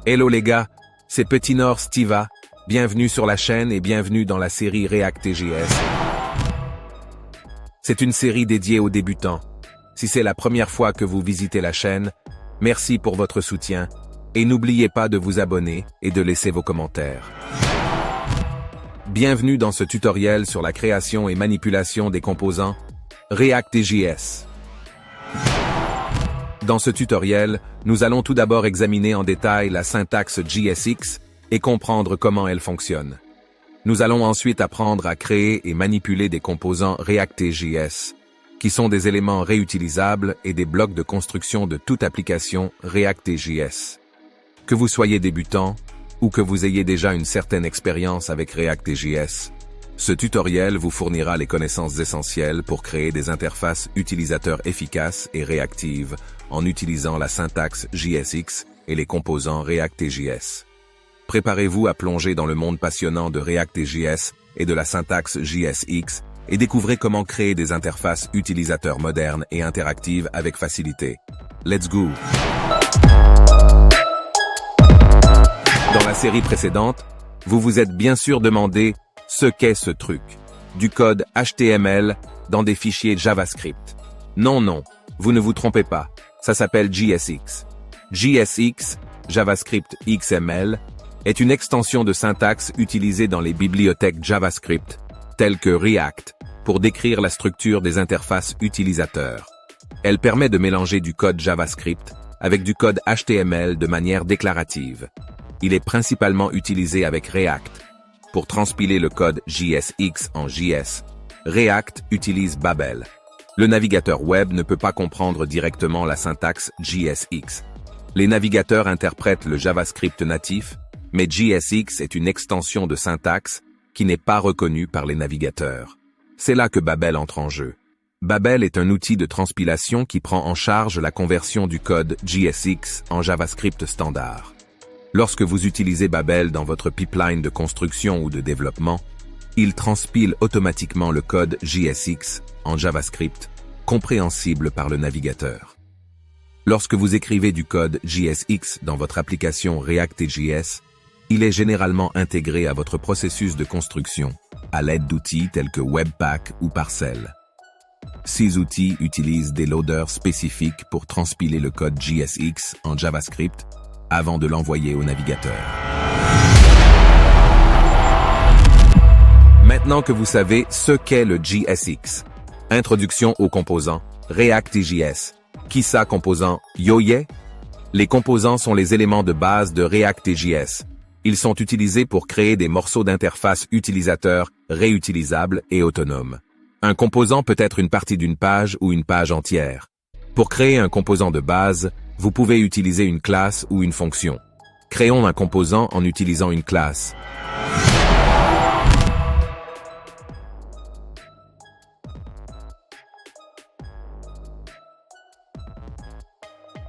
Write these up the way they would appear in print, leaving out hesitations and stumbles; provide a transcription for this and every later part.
Hello les gars, c'est Petit Nord Stiva, bienvenue sur la chaîne et bienvenue dans la série React.js. C'est une série dédiée aux débutants. Si c'est la première fois que vous visitez la chaîne, merci pour votre soutien et n'oubliez pas de vous abonner et de laisser vos commentaires. Bienvenue dans ce tutoriel sur la création et manipulation des composants React.js. Dans ce tutoriel, nous allons tout d'abord examiner en détail la syntaxe JSX et comprendre comment elle fonctionne. Nous allons ensuite apprendre à créer et manipuler des composants React.js, qui sont des éléments réutilisables et des blocs de construction de toute application React.js. Que vous soyez débutant ou que vous ayez déjà une certaine expérience avec React.js, ce tutoriel vous fournira les connaissances essentielles pour créer des interfaces utilisateurs efficaces et réactives en utilisant la syntaxe JSX et les composants React.js. Préparez-vous à plonger dans le monde passionnant de React.js et de la syntaxe JSX et découvrez comment créer des interfaces utilisateurs modernes et interactives avec facilité. Let's go! Dans la série précédente, vous vous êtes bien sûr demandé ce qu'est ce truc. Du code HTML dans des fichiers JavaScript. Non, vous ne vous trompez pas, ça s'appelle JSX. JSX, JavaScript XML, est une extension de syntaxe utilisée dans les bibliothèques JavaScript, telles que React, pour décrire la structure des interfaces utilisateurs. Elle permet de mélanger du code JavaScript avec du code HTML de manière déclarative. Il est principalement utilisé avec React. Pour transpiler le code JSX en JS, React utilise Babel. Le navigateur web ne peut pas comprendre directement la syntaxe JSX. Les navigateurs interprètent le JavaScript natif, mais JSX est une extension de syntaxe qui n'est pas reconnue par les navigateurs. C'est là que Babel entre en jeu. Babel est un outil de transpilation qui prend en charge la conversion du code JSX en JavaScript standard. Lorsque vous utilisez Babel dans votre pipeline de construction ou de développement, il transpile automatiquement le code JSX en JavaScript, compréhensible par le navigateur. Lorsque vous écrivez du code JSX dans votre application React.js, il est généralement intégré à votre processus de construction, à l'aide d'outils tels que Webpack ou Parcel. Ces outils utilisent des loaders spécifiques pour transpiler le code JSX en JavaScript avant de l'envoyer au navigateur. Maintenant que vous savez ce qu'est le JSX, introduction aux composants React.js. Qui ça composant? Yo-yeah? Les composants sont les éléments de base de React.js. Ils sont utilisés pour créer des morceaux d'interface utilisateurs réutilisables et autonomes. Un composant peut être une partie d'une page ou une page entière. Pour créer un composant de base, vous pouvez utiliser une classe ou une fonction. Créons un composant en utilisant une classe.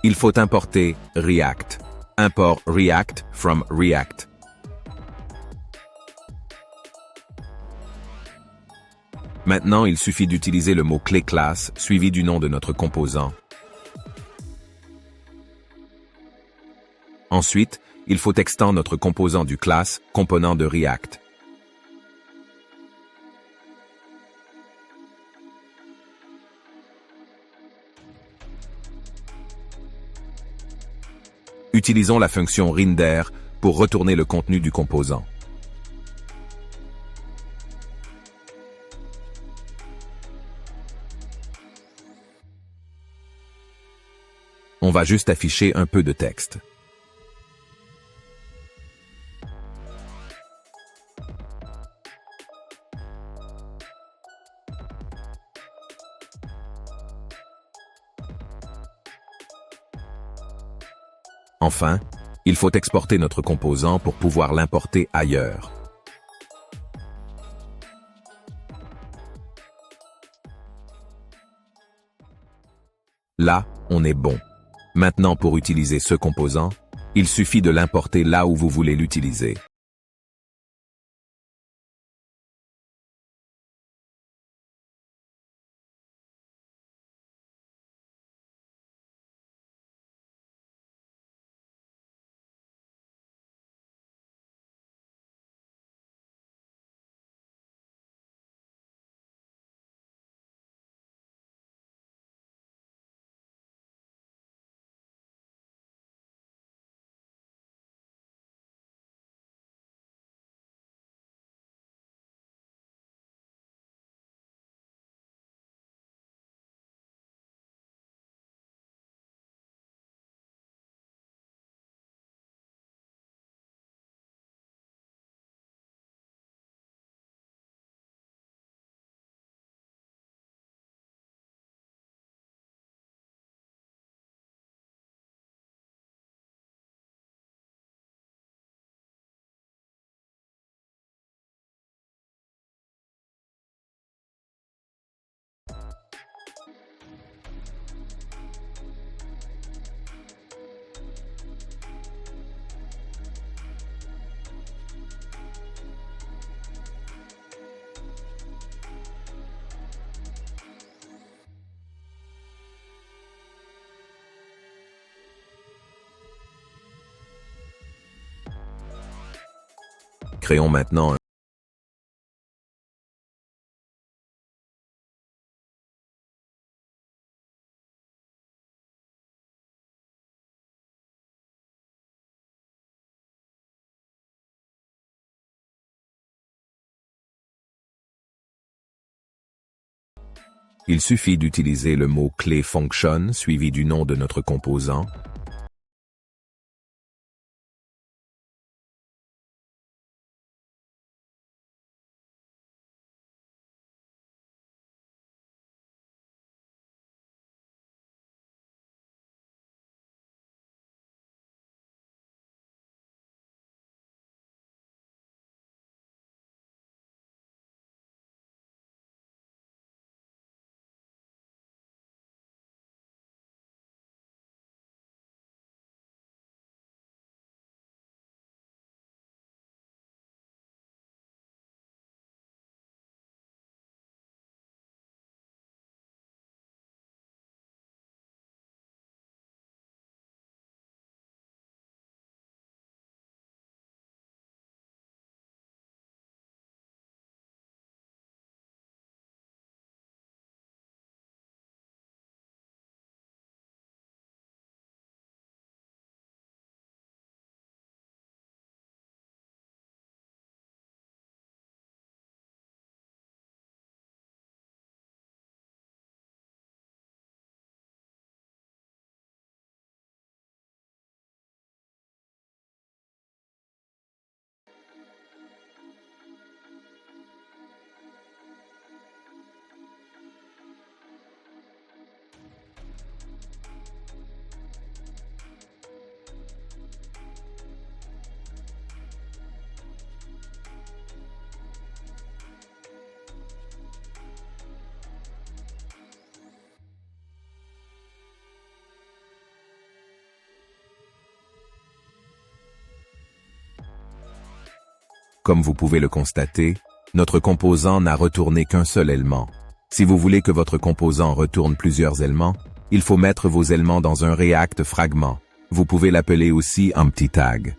Il faut importer React. Import React from React. Maintenant, il suffit d'utiliser le mot-clé classe suivi du nom de notre composant. Ensuite, il faut extendre notre composant du classe component de React. Utilisons la fonction render pour retourner le contenu du composant. On va juste afficher un peu de texte. Enfin, il faut exporter notre composant pour pouvoir l'importer ailleurs. Là, on est bon. Maintenant, pour utiliser ce composant, il suffit de l'importer là où vous voulez l'utiliser. Créons maintenant un Il suffit d'utiliser le mot-clé function suivi du nom de notre composant. Comme vous pouvez le constater, notre composant n'a retourné qu'un seul élément. Si vous voulez que votre composant retourne plusieurs éléments, il faut mettre vos éléments dans un React fragment. Vous pouvez l'appeler aussi empty tag.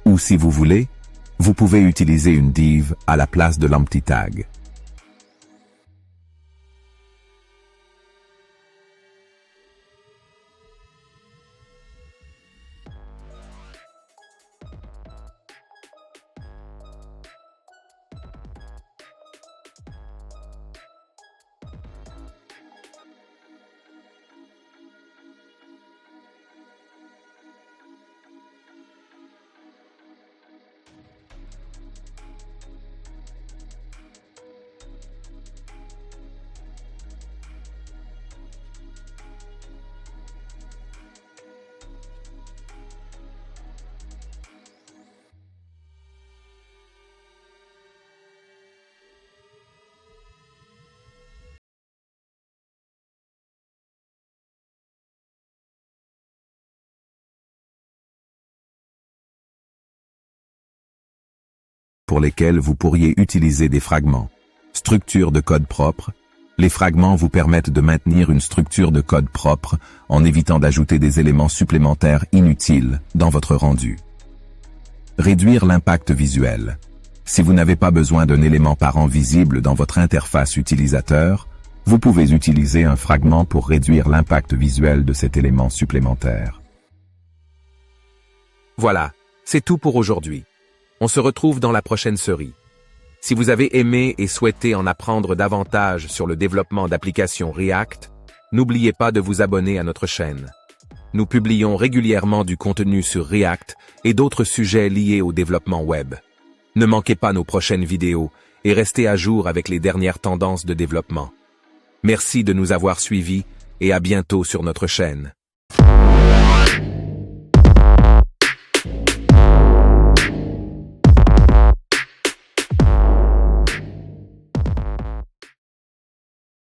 Ou si vous voulez, vous pouvez utiliser une div à la place de l'empty tag. Pour lesquels vous pourriez utiliser des fragments. Structure de code propre. Les fragments vous permettent de maintenir une structure de code propre en évitant d'ajouter des éléments supplémentaires inutiles dans votre rendu. Réduire l'impact visuel. Si vous n'avez pas besoin d'un élément parent visible dans votre interface utilisateur, vous pouvez utiliser un fragment pour réduire l'impact visuel de cet élément supplémentaire. Voilà, c'est tout pour aujourd'hui. On se retrouve dans la prochaine série. Si vous avez aimé et souhaité en apprendre davantage sur le développement d'applications React, n'oubliez pas de vous abonner à notre chaîne. Nous publions régulièrement du contenu sur React et d'autres sujets liés au développement web. Ne manquez pas nos prochaines vidéos et restez à jour avec les dernières tendances de développement. Merci de nous avoir suivis et à bientôt sur notre chaîne.